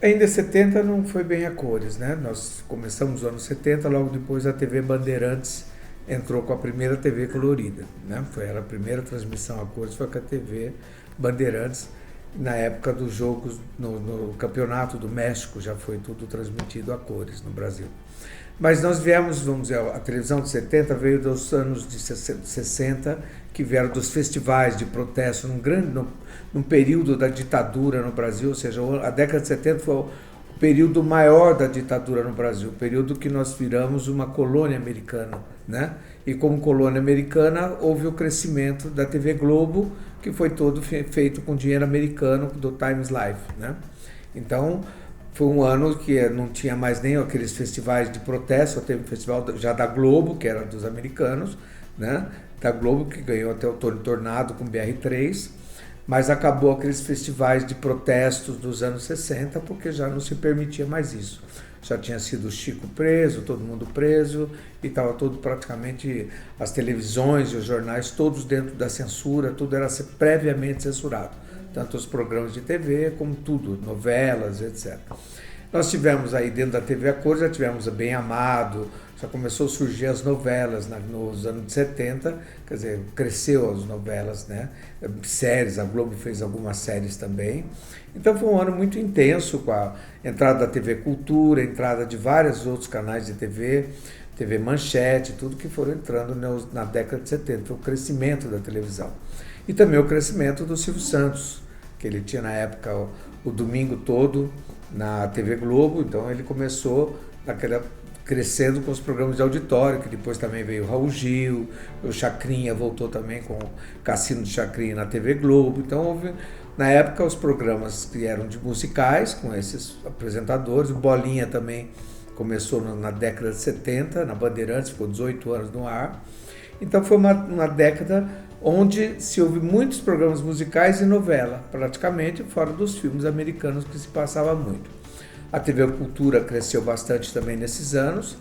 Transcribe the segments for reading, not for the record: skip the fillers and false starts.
Ainda 70 não foi bem a cores, né? Nós começamos nos anos 70, logo depois a TV Bandeirantes entrou com a primeira TV colorida, né? Foi a primeira transmissão a cores, foi com a TV Bandeirantes. Na época dos jogos no Campeonato do México já foi tudo transmitido a cores no Brasil. Mas nós viemos, vamos dizer, a televisão de 70 veio dos anos de 60, que vieram dos festivais de protesto, num período da ditadura no Brasil, ou seja, a década de 70 foi o período maior da ditadura no Brasil, o período que nós viramos uma colônia americana, né? E como colônia americana, houve o crescimento da TV Globo, que foi todo feito com dinheiro americano do Times Life, né? Então, foi um ano que não tinha mais nem aqueles festivais de protesto, teve um festival já da Globo, que era dos americanos, né? Da Globo, que ganhou até o Tony Tornado com BR3, mas acabou aqueles festivais de protestos dos anos 60, porque já não se permitia mais isso. Já tinha sido o Chico preso, todo mundo preso, e estava tudo praticamente, as televisões e os jornais, todos dentro da censura, tudo era previamente censurado. Tanto os programas de TV como tudo, novelas, etc. Nós tivemos aí dentro da TV a cores, já tivemos Bem Amado, já começou a surgir as novelas nos anos 70, quer dizer, cresceu as novelas, né? Séries, a Globo fez algumas séries também. Então foi um ano muito intenso com a entrada da TV Cultura, a entrada de vários outros canais de TV, TV Manchete, tudo que foram entrando na década de 70, foi o crescimento da televisão. E também o crescimento do Silvio Santos, que ele tinha na época o domingo todo na TV Globo, então ele começou crescendo com os programas de auditório, que depois também veio o Raul Gil, o Chacrinha voltou também com o Cassino de Chacrinha na TV Globo, então houve na época os programas que eram de musicais, com esses apresentadores, o Bolinha também começou na década de 70, na Bandeirantes, ficou 18 anos no ar, então foi uma década onde se houve muitos programas musicais e novela, praticamente fora dos filmes americanos que se passava muito. A TV Cultura cresceu bastante também nesses anos,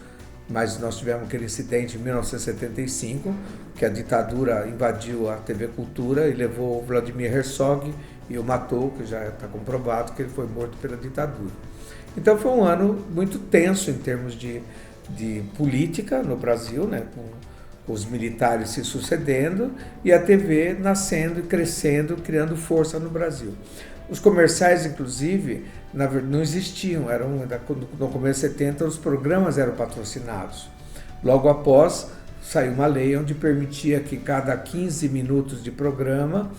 mas nós tivemos aquele incidente em 1975, que a ditadura invadiu a TV Cultura e levou o Vladimir Herzog e o matou, que já está comprovado que ele foi morto pela ditadura. Então foi um ano muito tenso em termos de política no Brasil, né? Com os militares se sucedendo e a TV nascendo e crescendo, criando força no Brasil. Os comerciais, inclusive, não existiam, no começo de 70 os programas eram patrocinados. Logo após, saiu uma lei onde permitia que cada 15 minutos de programa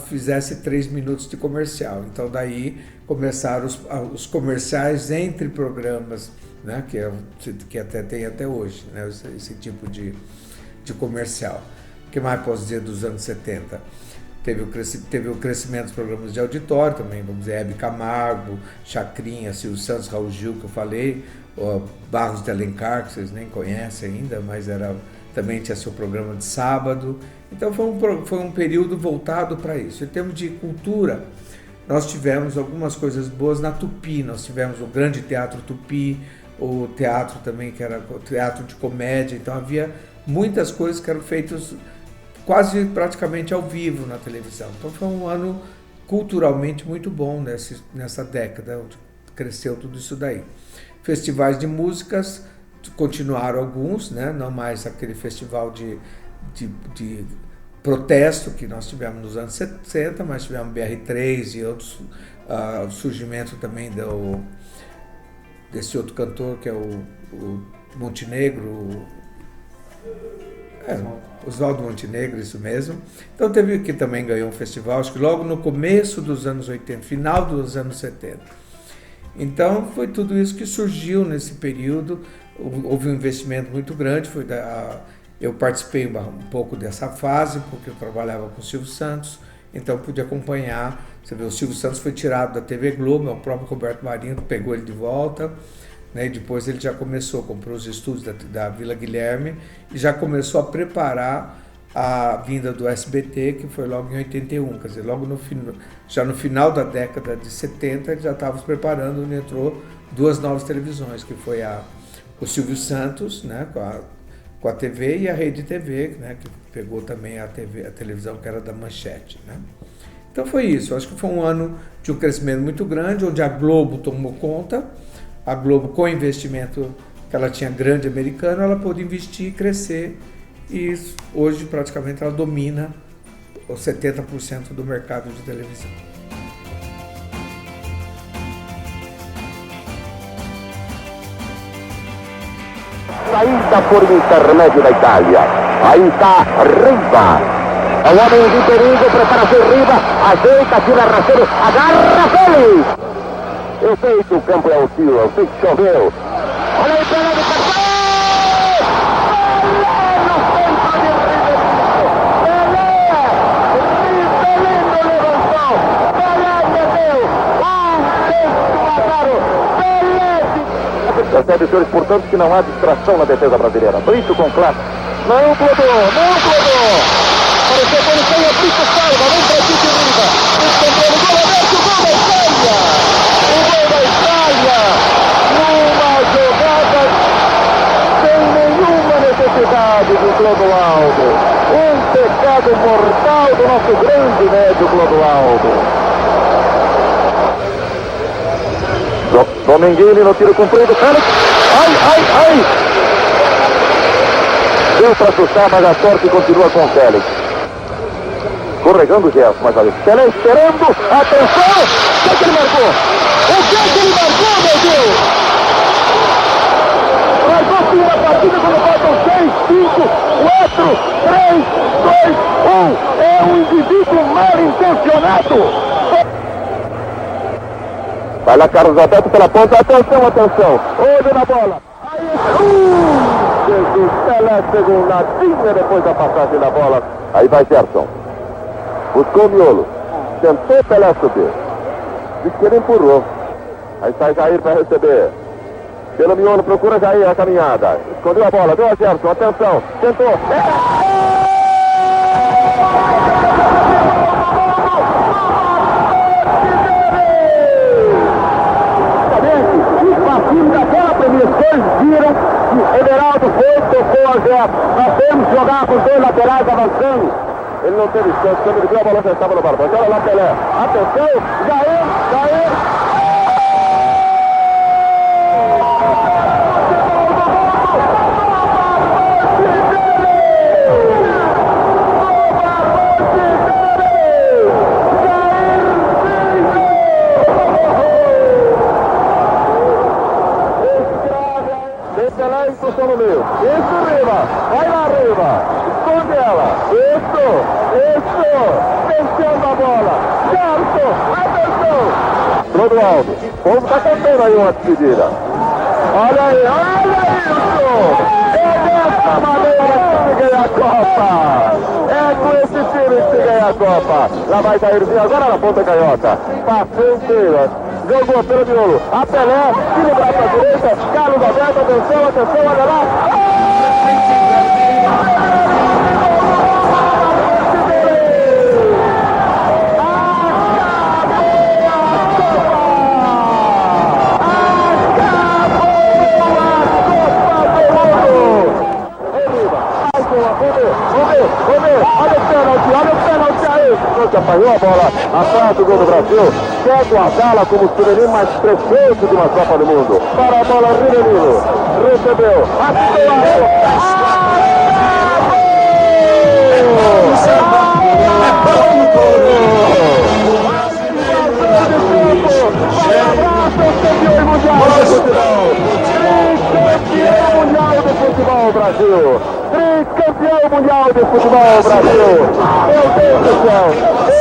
fizesse 3 minutos de comercial. Então daí começaram os comerciais entre programas, né, que até tem até hoje, né, esse tipo de comercial. O que mais posso dizer dos anos 70? Teve o crescimento dos programas de auditório também, vamos dizer, Hebe Camargo, Chacrinha, Silvio Santos, Raul Gil, que eu falei, Barros de Alencar, que vocês nem conhecem ainda, mas também tinha seu programa de sábado. Então foi um período voltado para isso. Em termos de cultura, nós tivemos algumas coisas boas na Tupi, nós tivemos o Grande Teatro Tupi, o teatro também, que era o teatro de comédia, então havia muitas coisas que eram feitas quase praticamente ao vivo na televisão. Então foi um ano culturalmente muito bom nessa década, onde cresceu tudo isso daí. Festivais de músicas, continuaram alguns, né? Não mais aquele festival de protesto que nós tivemos nos anos 60, mas tivemos BR3 e outros, surgimento também desse outro cantor que é o Montenegro, Oswaldo Montenegro, isso mesmo. Então teve que também ganhou um festival, acho que logo no começo dos anos 80, final dos anos 70. Então foi tudo isso que surgiu nesse período, houve um investimento muito grande, eu participei um pouco dessa fase, porque eu trabalhava com o Silvio Santos, então pude acompanhar. Você vê, o Silvio Santos foi tirado da TV Globo, o próprio Roberto Marinho pegou ele de volta, né? E depois ele já comprou os estúdios da Vila Guilherme e já começou a preparar a vinda do SBT, que foi logo em 81, quer dizer, já no final da década de 70 ele já estava se preparando e entrou 2 novas televisões, que foi o Silvio Santos, né, com a TV, e a Rede TV, né, que pegou também a televisão que era da Manchete, né? Então foi isso, acho que foi um ano de um crescimento muito grande, onde a Globo tomou conta, a Globo com investimento que ela tinha grande americano, ela pôde investir e crescer, e hoje praticamente ela domina os 70% do mercado de televisão. Saída por intermédio da Itália. Aí está Riva. É o homem de perigo, prepara-se Riva, ajeita, tira rasteiro, agarra Félix. Eu sei que o campo é hostil, eu sei que choveu. Olha aí, Pelé de Pelé! No centro de Ribeirinho. Ribeirinho levantou. Pelé meteu. 1-0. Percebe, senhores, portanto, que não há distração na defesa brasileira. Brito com classe. Não, Clodô, não, Clodô. Apareceu por isso aí, a Brito salva, vem pra aqui de Riva. Descontrole, gol aberto, gol da Itália. O gol da Itália. Numa jogada sem nenhuma necessidade do Clodoaldo. Um pecado mortal do nosso grande médio Clodoaldo. Dominguini no tiro comprido, Félix. Ai. Deu para assustar, mas a sorte continua com o Félix. Escorregando o Gerson, mas olha, Pelé esperando, atenção, o que ele marcou? O que ele marcou, meu Deus? Marcou o fim da partida quando faltam 6, 5, 4, 3, 2, 1. É um indivíduo mal intencionado. Vai lá, Carlos Alberto pela ponta, atenção, olho na bola. Aí, Jesus, Pelé pegou um ladinho depois da passagem da bola. Aí vai Gerson. Buscou o miolo. Tentou Pelé subir. Diz que ele empurrou. Aí sai Jair para receber. Pelo miolo, procura Jair a caminhada. Escondeu a bola, deu a Gerson, atenção. Tentou. Os vacilhos daquela premiação viram que Everaldo foi, tocou a Gerson. Nós temos que jogar com os dois laterais avançando. Ele não teve chance, quando ele viu a bola já estava no barbante. Olha lá, Pelé. Atenção, Jair. Tem Pelé e encostou no meio. Isso, Riva. Vai lá, Riva. Esconde ela. Isso. Vencendo a bola. Certo. Atenção. Clodoaldo. O povo está cantando aí uma despedida. Olha aí isso. É dessa maneira que se ganha a Copa. É com esse time que se ganha a Copa. Lá vai Jairzinho agora na ponta canhota. Passou inteira. Jogou pelo miolo. A Pelé. Tira o braço à direita. Carlos Alberto. Atenção. Olha lá. Olha o pênalti aí. Que apanhou a bola atrás do gol do Brasil. Quer guardá-la como o souvenir mais precioso de uma Copa do Mundo. Para a bola, Ribeirinho. Recebeu. Brasil, tricampeão mundial de futebol, Brasil. Meu Deus do céu,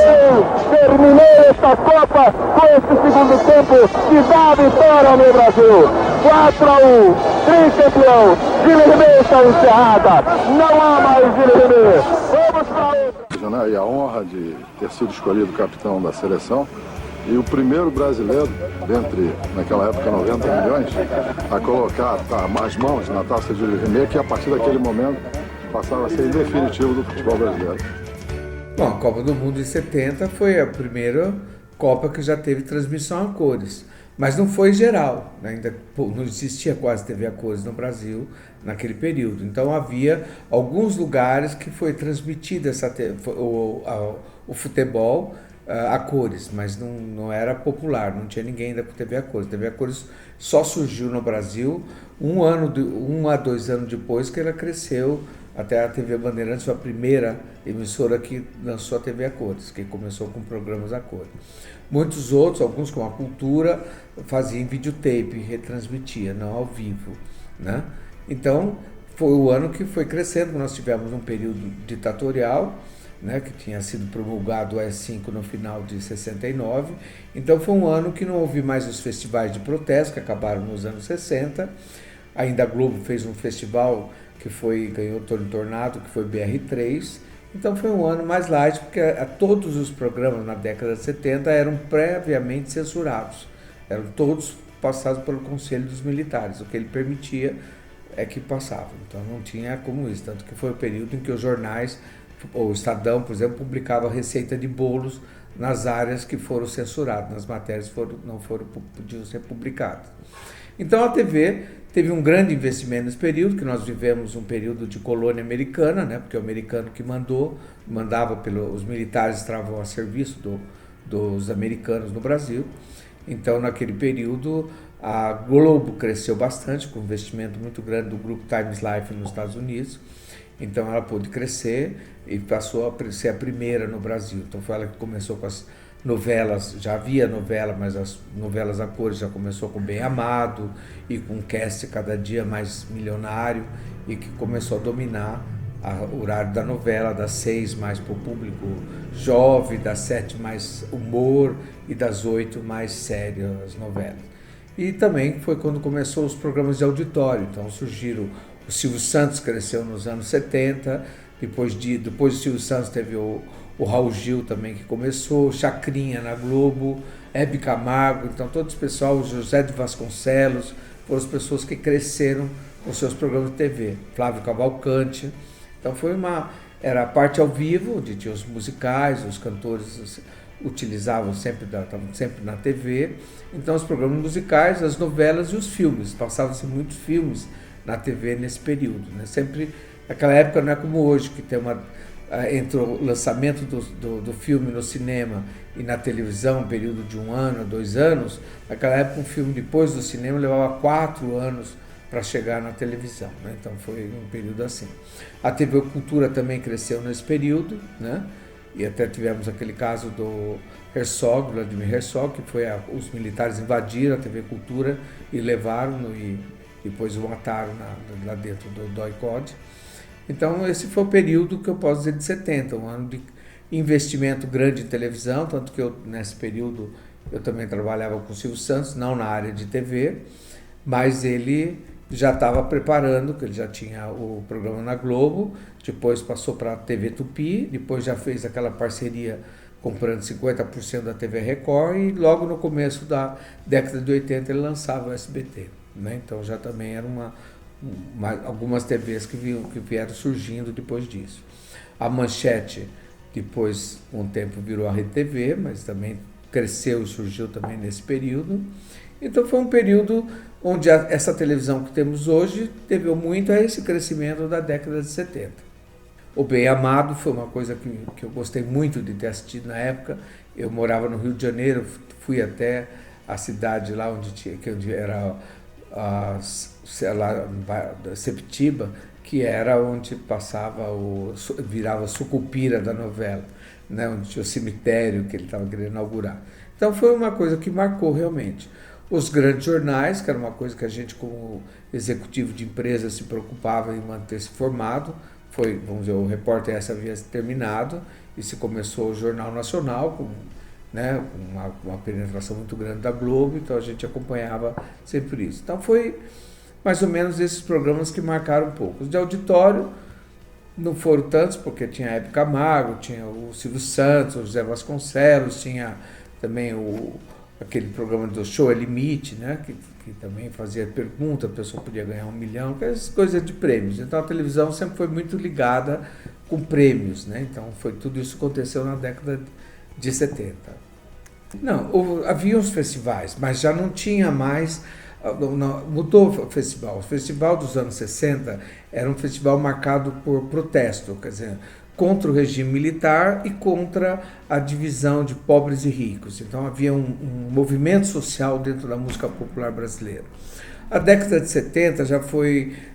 eu terminei esta Copa com esse segundo tempo que dá a vitória no Brasil. 4-1, tricampeão, Gilles está encerrada, não há mais Gilles. Vamos para outra. E a honra de ter sido escolhido capitão da seleção. E o primeiro brasileiro, dentre, naquela época, 90 milhões, a colocar as mãos na taça de Rimet, que a partir daquele momento passava a ser definitivo do futebol brasileiro. Bom, a Copa do Mundo de 70 foi a primeira Copa que já teve transmissão a cores, mas não foi geral, né? Ainda não existia quase TV a cores no Brasil naquele período. Então havia alguns lugares que foi transmitida o futebol a cores, mas não era popular, não tinha ninguém ainda com TV a cores. A TV a cores só surgiu no Brasil 1 a 2 anos depois que ela cresceu até a TV Bandeirantes, foi a primeira emissora que lançou a TV a cores, que começou com programas a cores. Muitos outros, alguns como a Cultura, faziam videotape, retransmitia, não ao vivo, né? Então, foi o ano que foi crescendo, nós tivemos um período ditatorial, né, que tinha sido promulgado o AI-5 no final de 69, então foi um ano que não houve mais os festivais de protesto, que acabaram nos anos 60, ainda a Globo fez um festival que ganhou o Tornado, que foi BR3, então foi um ano mais light, porque todos os programas na década de 70 eram previamente censurados, eram todos passados pelo Conselho dos Militares, o que ele permitia é que passava, então não tinha como isso, tanto que foi o período em que os jornais, o Estadão, por exemplo, publicava receita de bolos nas áreas que foram censuradas, nas matérias que não podiam ser publicadas. Então a TV teve um grande investimento nesse período, que nós vivemos um período de colônia americana, né, porque o americano que mandava os militares estavam a serviço dos americanos no Brasil. Então naquele período a Globo cresceu bastante, com um investimento muito grande do grupo Times Life nos Estados Unidos. Então ela pôde crescer e passou a ser a primeira no Brasil. Então foi ela que começou com as novelas, já havia novela, mas as novelas a cores já começou com Bem Amado e com um cast cada dia mais milionário e que começou a dominar o horário da novela, das 6 mais para o público jovem, das 7 mais humor e das 8 mais sérias as novelas. E também foi quando começou os programas de auditório, então surgiram. O Silvio Santos cresceu nos anos 70, depois do Silvio Santos teve o Raul Gil também que começou, Chacrinha na Globo, Hebe Camargo, então todos os pessoal, o José de Vasconcelos, foram as pessoas que cresceram com seus programas de TV, Flávio Cavalcante, então era a parte ao vivo, onde tinha os musicais, os cantores estavam sempre na TV, então os programas musicais, as novelas e os filmes, passavam-se muitos filmes na TV nesse período, né? Sempre, naquela época não é como hoje, que tem entre o lançamento do filme no cinema e na televisão, um período de 1 ano, 2 anos, naquela época um filme depois do cinema levava 4 anos para chegar na televisão, né? Então foi um período assim. A TV Cultura também cresceu nesse período, né? E até tivemos aquele caso do Herzog, Vladimir Herzog, que foi os militares invadiram a TV Cultura e levaram e depois o mataram lá dentro do DOI-CODE. Então esse foi o período que eu posso dizer de 70, um ano de investimento grande em televisão, tanto que nesse período eu também trabalhava com o Silvio Santos, não na área de TV, mas ele já estava preparando, que ele já tinha o programa na Globo, depois passou para a TV Tupi, depois já fez aquela parceria comprando 50% da TV Record e logo no começo da década de 80 ele lançava o SBT. Né? Então já também eram algumas TVs que vieram surgindo depois disso. A Manchete depois, com o tempo, virou a Rede TV, mas também cresceu e surgiu também nesse período. Então foi um período onde essa televisão que temos hoje deveu muito a esse crescimento da década de 70. O Bem Amado foi uma coisa que eu gostei muito de ter assistido na época. Eu morava no Rio de Janeiro, fui até a cidade lá onde era Septiba, que era onde virava Sucupira da novela, né, onde tinha o cemitério que ele estava querendo inaugurar. Então foi uma coisa que marcou realmente. Os grandes jornais, que era uma coisa que a gente como executivo de empresa se preocupava em manter-se formado, vamos dizer, o Repórter S havia terminado e se começou o Jornal Nacional, com uma penetração muito grande da Globo, então a gente acompanhava sempre isso. Então foi mais ou menos esses programas que marcaram um pouco. Os de auditório não foram tantos, porque tinha a Hebe Camargo, tinha o Silvio Santos, o José Vasconcelos, tinha também aquele programa do Show é Limite, né? que também fazia pergunta, a pessoa podia ganhar 1 milhão, essas coisas de prêmios. Então a televisão sempre foi muito ligada com prêmios, né? Então tudo isso aconteceu na década de 70. Não, havia os festivais, mas já não tinha mais Mudou o festival. O festival dos anos 60 era um festival marcado por protesto, quer dizer, contra o regime militar e contra a divisão de pobres e ricos. Então havia um movimento social dentro da música popular brasileira. A década de 70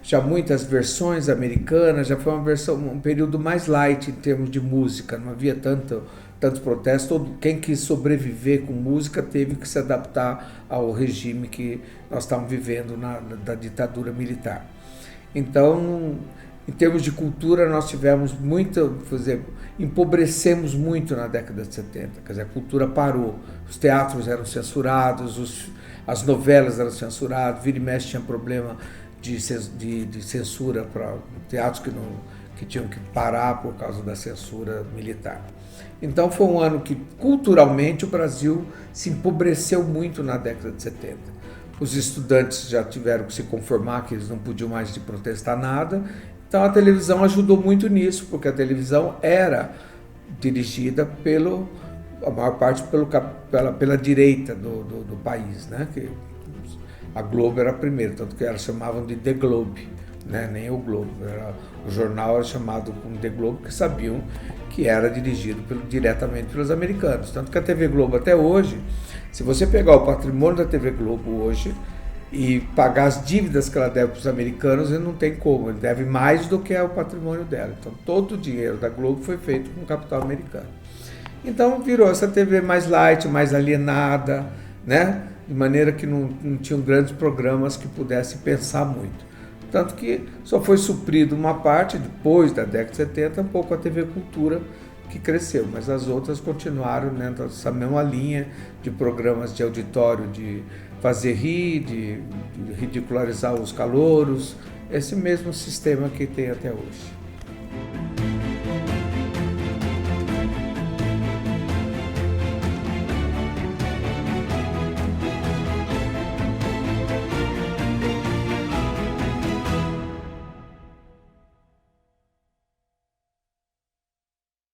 já muitas versões americanas, já foi um período mais light em termos de música, não havia tantos protestos. Quem quis sobreviver com música teve que se adaptar ao regime que nós estávamos vivendo da ditadura militar. Então, em termos de cultura, nós tivemos empobrecemos muito na década de 70, quer dizer, a cultura parou, os teatros eram censurados, as novelas eram censuradas, vira e mexe tinha problema de censura para teatros que tinham que parar por causa da censura militar. Então foi um ano que, culturalmente, o Brasil se empobreceu muito na década de 70. Os estudantes já tiveram que se conformar que eles não podiam mais de protestar nada. Então a televisão ajudou muito nisso, porque a televisão era dirigida a maior parte pela direita do país, né? Que a Globo era a primeira, tanto que elas chamavam de The Globe, né? Nem o Globo, o jornal era chamado como The Globe, porque sabiam que era dirigido diretamente pelos americanos. Tanto que a TV Globo até hoje, se você pegar o patrimônio da TV Globo hoje e pagar as dívidas que ela deve para os americanos, ele não tem como, ele deve mais do que é o patrimônio dela. Então todo o dinheiro da Globo foi feito com capital americano. Então virou essa TV mais light, mais alienada, né? De maneira que não tinham grandes programas que pudessem pensar muito. Tanto que só foi suprido uma parte, depois da década de 70, um pouco a TV Cultura, que cresceu, mas as outras continuaram nessa mesma linha de programas de auditório, de fazer rir, de ridicularizar os calouros, esse mesmo sistema que tem até hoje.